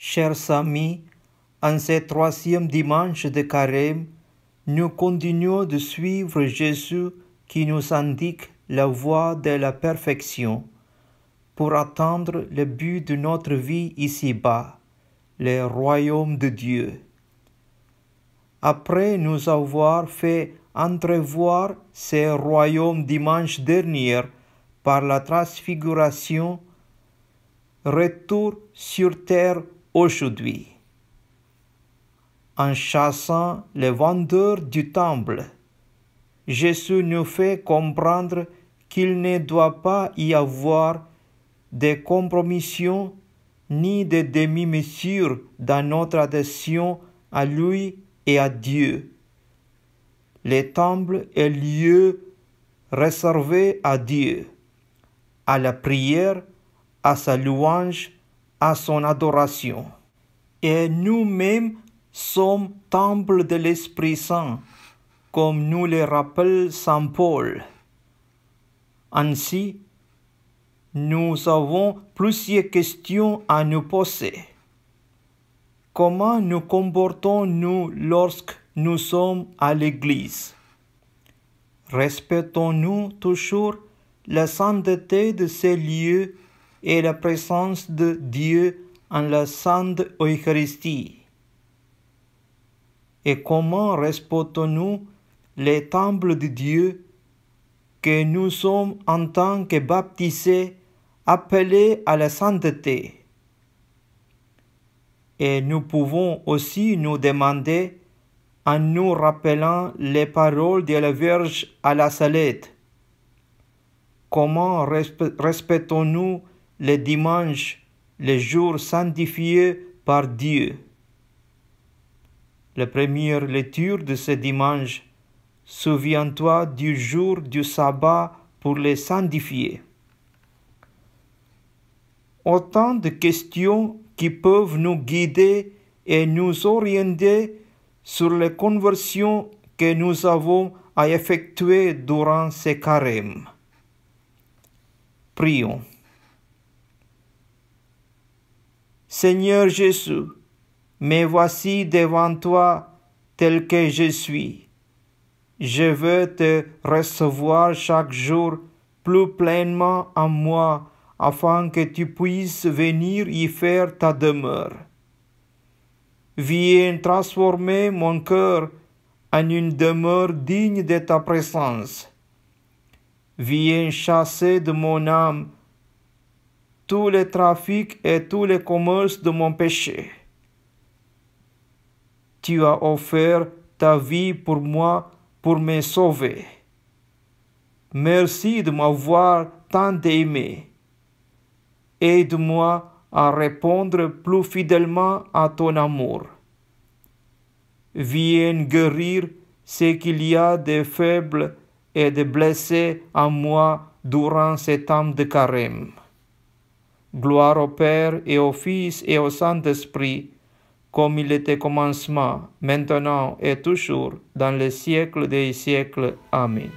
Chers amis, en ce troisième dimanche de Carême, nous continuons de suivre Jésus qui nous indique la voie de la perfection pour atteindre le but de notre vie ici-bas, le royaume de Dieu. Après nous avoir fait entrevoir ce royaume dimanche dernier par la transfiguration, retour sur terre aujourd'hui. En chassant les vendeurs du temple, Jésus nous fait comprendre qu'il ne doit pas y avoir de compromission ni de demi-mesure dans notre adhésion à lui et à Dieu. Le temple est lieu réservé à Dieu, à la prière, à sa louange, à son adoration. Et nous-mêmes sommes temple de l'Esprit Saint, comme nous le rappelle Saint Paul. Ainsi, nous avons plusieurs questions à nous poser. Comment nous comportons-nous lorsque nous sommes à l'Église? Respectons-nous toujours la sainteté de ces lieux et la présence de Dieu en la Sainte Eucharistie? Et comment respectons-nous les temples de Dieu que nous sommes en tant que baptisés appelés à la sainteté? Et nous pouvons aussi nous demander, en nous rappelant les paroles de la Vierge à la Salette, comment respectons-nous les dimanches, les jours sanctifiés par Dieu? La première lecture de ce dimanche: souviens-toi du jour du sabbat pour les sanctifier. Autant de questions qui peuvent nous guider et nous orienter sur les conversions que nous avons à effectuer durant ce carême. Prions. Seigneur Jésus, me voici devant toi tel que je suis. Je veux te recevoir chaque jour plus pleinement en moi, afin que tu puisses venir y faire ta demeure. Viens transformer mon cœur en une demeure digne de ta présence. Viens chasser de mon âme tout le trafic et tout le commerce de mon péché. Tu as offert ta vie pour moi, pour me sauver. Merci de m'avoir tant aimé. Aide-moi à répondre plus fidèlement à ton amour. Viens guérir ce qu'il y a de faible et de blessé en moi durant ce temps de carême. Gloire au Père et au Fils et au Saint-Esprit, comme il était au commencement, maintenant et toujours, dans les siècles des siècles. Amen.